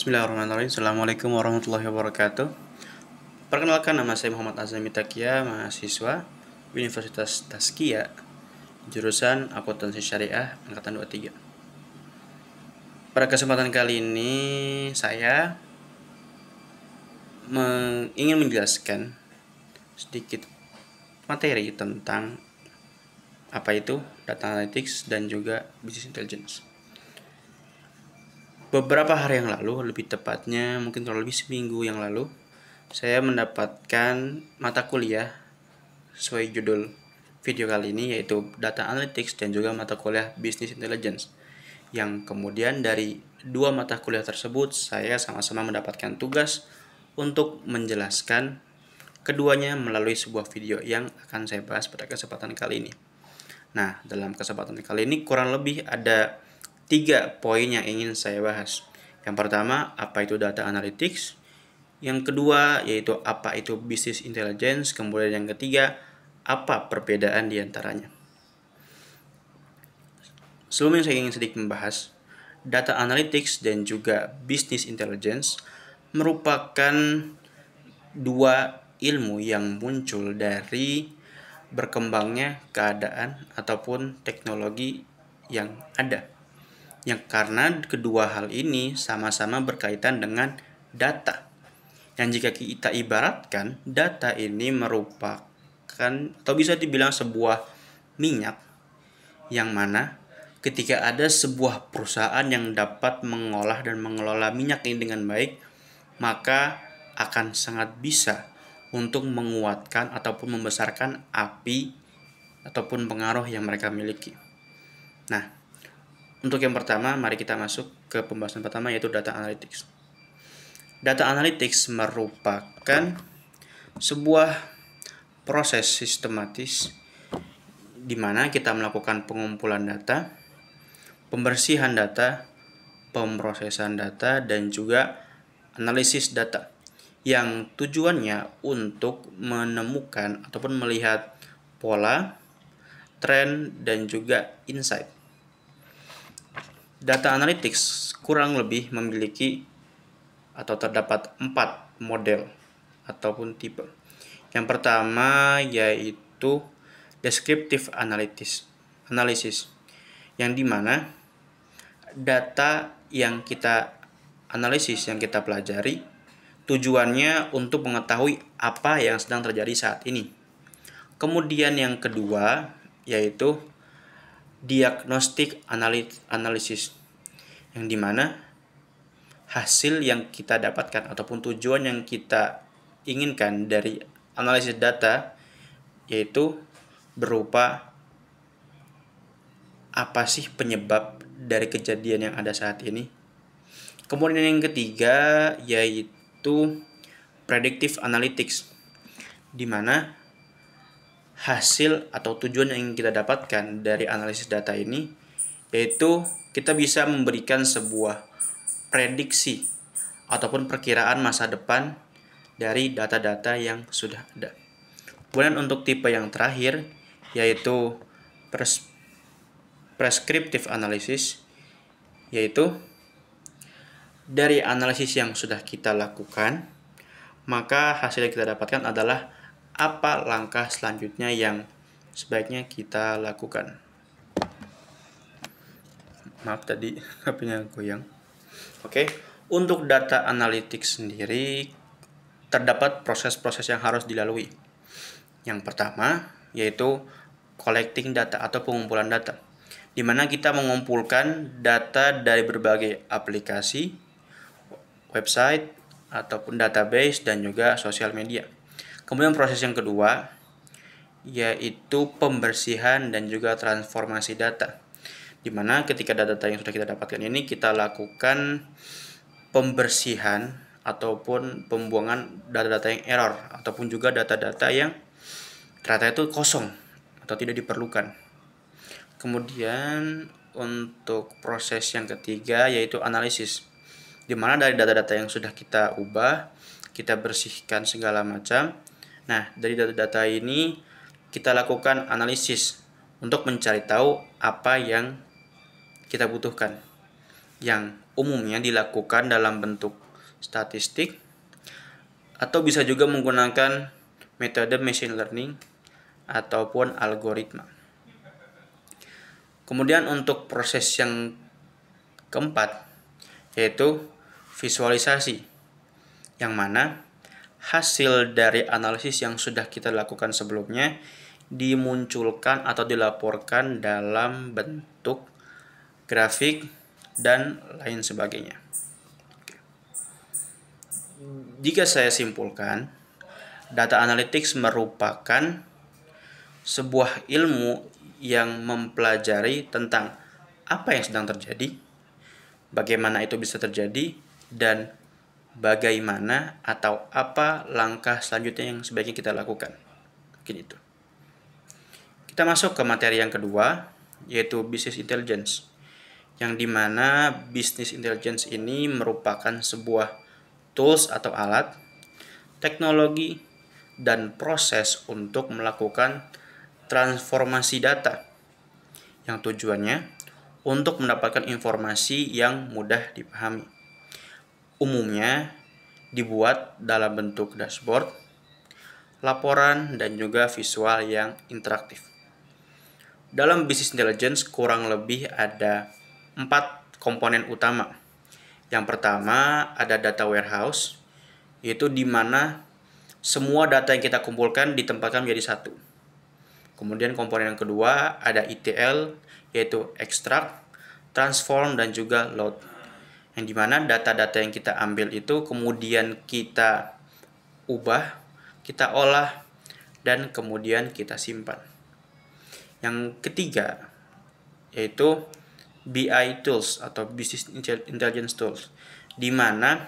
Bismillahirrahmanirrahim. Assalamualaikum warahmatullahi wabarakatuh. Perkenalkan, nama saya Muhammad Azami Takia, mahasiswa Universitas Taskia, jurusan Akuntansi Syariah angkatan 23. Pada kesempatan kali ini saya ingin menjelaskan sedikit materi tentang apa itu data analytics dan juga business intelligence. Beberapa hari yang lalu, lebih tepatnya mungkin kurang lebih seminggu yang lalu, saya mendapatkan mata kuliah sesuai judul video kali ini, yaitu Data Analytics dan juga mata kuliah Business Intelligence. Yang kemudian dari dua mata kuliah tersebut, saya sama-sama mendapatkan tugas untuk menjelaskan keduanya melalui sebuah video yang akan saya bahas pada kesempatan kali ini. Nah, dalam kesempatan kali ini kurang lebih ada 3 poin yang ingin saya bahas. Yang pertama, apa itu data analytics. Yang kedua, yaitu apa itu business intelligence. Kemudian yang ketiga, apa perbedaan di antaranya. Sebelumnya saya ingin sedikit membahas data analytics dan juga business intelligence merupakan dua ilmu yang muncul dari berkembangnya keadaan ataupun teknologi yang ada. Yang karena kedua hal ini sama-sama berkaitan dengan data. Yang jika kita ibaratkan, data ini merupakan atau bisa dibilang sebuah minyak, yang mana ketika ada sebuah perusahaan yang dapat mengolah dan mengelola minyak ini dengan baik, maka akan sangat bisa untuk menguatkan ataupun membesarkan api ataupun pengaruh yang mereka miliki. Nah, untuk yang pertama, mari kita masuk ke pembahasan pertama, yaitu data analytics. Data analytics merupakan sebuah proses sistematis di mana kita melakukan pengumpulan data, pembersihan data, pemrosesan data, dan juga analisis data, yang tujuannya untuk menemukan ataupun melihat pola, tren, dan juga insight. Data analytics kurang lebih memiliki atau terdapat 4 model ataupun tipe. Yang pertama yaitu descriptive analysis, yang dimana data yang kita analisis, yang kita pelajari, tujuannya untuk mengetahui apa yang sedang terjadi saat ini. Kemudian yang kedua yaitu diagnostic analysis, yang dimana hasil yang kita dapatkan ataupun tujuan yang kita inginkan dari analisis data yaitu berupa apa sih penyebab dari kejadian yang ada saat ini. Kemudian yang ketiga yaitu predictive analytics, di mana hasil atau tujuan yang ingin kita dapatkan dari analisis data ini yaitu kita bisa memberikan sebuah prediksi ataupun perkiraan masa depan dari data-data yang sudah ada. Kemudian untuk tipe yang terakhir yaitu prescriptive analysis, yaitu dari analisis yang sudah kita lakukan, maka hasil yang kita dapatkan adalah apa langkah selanjutnya yang sebaiknya kita lakukan. Maaf tadi HP-nya goyang. Oke, untuk data analytics sendiri terdapat proses-proses yang harus dilalui. Yang pertama yaitu collecting data atau pengumpulan data, di mana kita mengumpulkan data dari berbagai aplikasi, website, ataupun database dan juga sosial media. Kemudian proses yang kedua yaitu pembersihan dan juga transformasi data, di mana ketika data yang sudah kita dapatkan ini kita lakukan pembersihan ataupun pembuangan data-data yang error ataupun juga data-data yang ternyata itu kosong atau tidak diperlukan. Kemudian untuk proses yang ketiga yaitu analisis, di mana dari data-data yang sudah kita ubah, kita bersihkan segala macam. Nah, dari data-data ini kita lakukan analisis untuk mencari tahu apa yang kita butuhkan, yang umumnya dilakukan dalam bentuk statistik atau bisa juga menggunakan metode machine learning ataupun algoritma. Kemudian untuk proses yang keempat yaitu visualisasi, yang mana hasil dari analisis yang sudah kita lakukan sebelumnya dimunculkan atau dilaporkan dalam bentuk grafik dan lain sebagainya. Jika saya simpulkan, data analytics merupakan sebuah ilmu yang mempelajari tentang apa yang sedang terjadi, bagaimana itu bisa terjadi, dan bagaimana atau apa langkah selanjutnya yang sebaiknya kita lakukan. Mungkin itu. Kita masuk ke materi yang kedua, yaitu business intelligence, yang dimana business intelligence ini merupakan sebuah tools atau alat, teknologi, dan proses untuk melakukan transformasi data yang tujuannya untuk mendapatkan informasi yang mudah dipahami. Umumnya dibuat dalam bentuk dashboard, laporan, dan juga visual yang interaktif. Dalam business intelligence kurang lebih ada 4 komponen utama. Yang pertama ada data warehouse, yaitu di mana semua data yang kita kumpulkan ditempatkan menjadi satu. Kemudian komponen yang kedua ada ETL, yaitu extract, transform, dan juga load. Yang dimana data-data yang kita ambil itu kemudian kita ubah, kita olah, dan kemudian kita simpan. Yang ketiga yaitu BI tools atau Business Intelligence Tools, di mana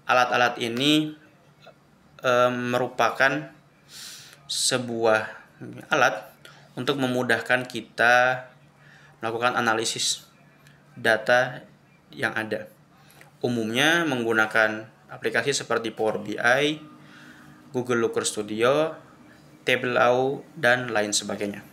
alat-alat ini merupakan sebuah alat untuk memudahkan kita melakukan analisis data yang ada. Umumnya menggunakan aplikasi seperti Power BI, Google Looker Studio, Tableau, dan lain sebagainya.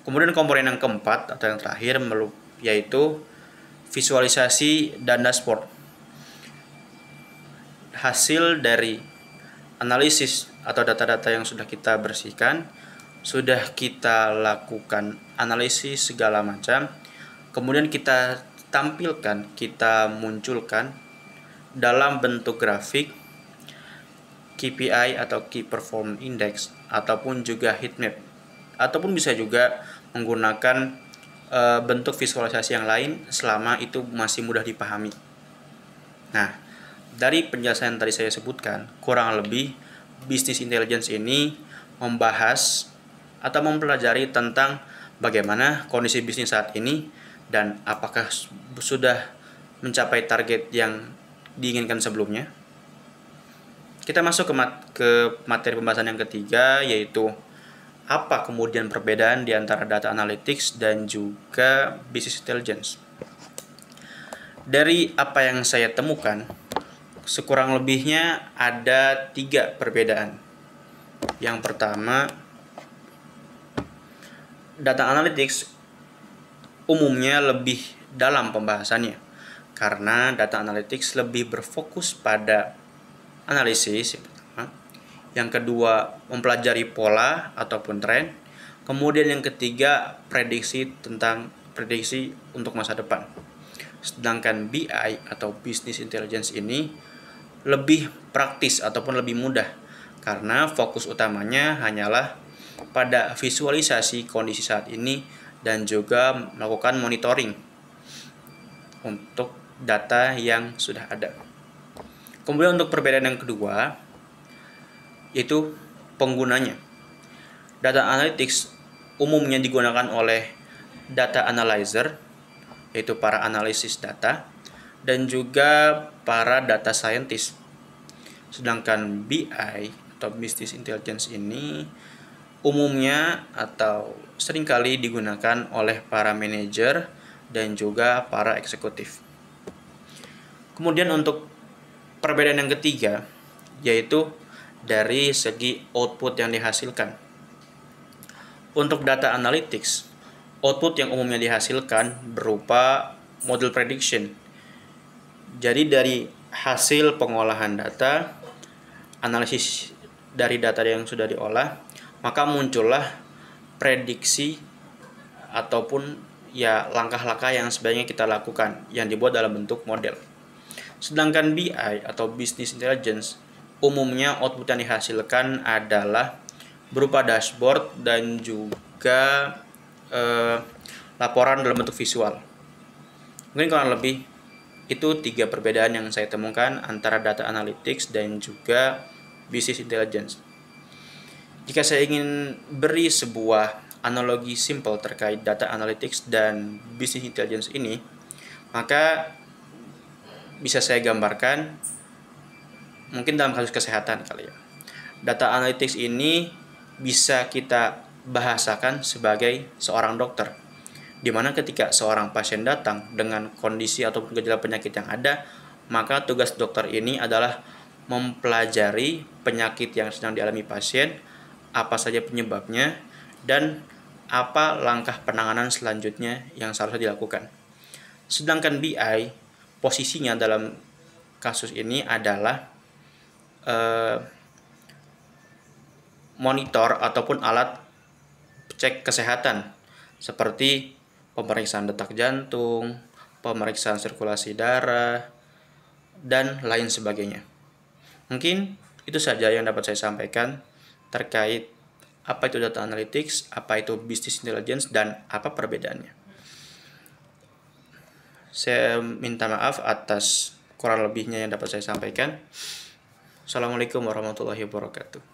Kemudian komponen yang keempat atau yang terakhir yaitu visualisasi dan dashboard. Hasil dari analisis atau data-data yang sudah kita bersihkan, sudah kita lakukan analisis segala macam, kemudian kita tampilkan, kita munculkan dalam bentuk grafik, KPI atau Key Performance Index, ataupun juga heatmap, ataupun bisa juga menggunakan bentuk visualisasi yang lain selama itu masih mudah dipahami. Nah, dari penjelasan yang tadi saya sebutkan, kurang lebih business intelligence ini membahas atau mempelajari tentang bagaimana kondisi bisnis saat ini dan apakah sudah mencapai target yang diinginkan sebelumnya. Kita masuk ke materi pembahasan yang ketiga, yaitu apa kemudian perbedaan di antara data analytics dan juga business intelligence. Dari apa yang saya temukan, sekurang lebihnya ada 3 perbedaan. Yang pertama, data analytics umumnya lebih dalam pembahasannya, karena data analytics lebih berfokus pada analisis yang pertama. Yang kedua, mempelajari pola ataupun tren. Kemudian yang ketiga, prediksi untuk masa depan. Sedangkan BI atau Business Intelligence ini lebih praktis ataupun lebih mudah, karena fokus utamanya hanyalah pada visualisasi kondisi saat ini dan juga melakukan monitoring untuk data yang sudah ada. Kemudian untuk perbedaan yang kedua yaitu penggunanya. Data analytics umumnya digunakan oleh data analyzer, yaitu para analisis data, dan juga para data scientist. Sedangkan BI atau Business Intelligence ini umumnya atau seringkali digunakan oleh para manajer dan juga para eksekutif. Kemudian untuk perbedaan yang ketiga yaitu dari segi output yang dihasilkan. Untuk data analytics, output yang umumnya dihasilkan berupa model prediction, Jadi dari hasil pengolahan data, analisis dari data yang sudah diolah, maka muncullah prediksi ataupun ya langkah-langkah yang sebaiknya kita lakukan yang dibuat dalam bentuk model. Sedangkan BI atau Business Intelligence umumnya output yang dihasilkan adalah berupa dashboard dan juga laporan dalam bentuk visual. Mungkin kurang lebih itu 3 perbedaan yang saya temukan antara data analytics dan juga business intelligence. Jika saya ingin beri sebuah analogi simple terkait data analytics dan business intelligence ini, maka bisa saya gambarkan mungkin dalam kasus kesehatan kali ya. Data analytics ini bisa kita bahasakan sebagai seorang dokter, di mana ketika seorang pasien datang dengan kondisi ataupun gejala penyakit yang ada, maka tugas dokter ini adalah mempelajari penyakit yang sedang dialami pasien, apa saja penyebabnya, dan apa langkah penanganan selanjutnya yang seharusnya dilakukan. Sedangkan BI, posisinya dalam kasus ini adalah monitor ataupun alat cek kesehatan seperti pemeriksaan detak jantung, pemeriksaan sirkulasi darah, dan lain sebagainya. Mungkin itu saja yang dapat saya sampaikan terkait apa itu data analytics, apa itu business intelligence, dan apa perbedaannya. Saya minta maaf atas kurang lebihnya yang dapat saya sampaikan. Assalamualaikum warahmatullahi wabarakatuh.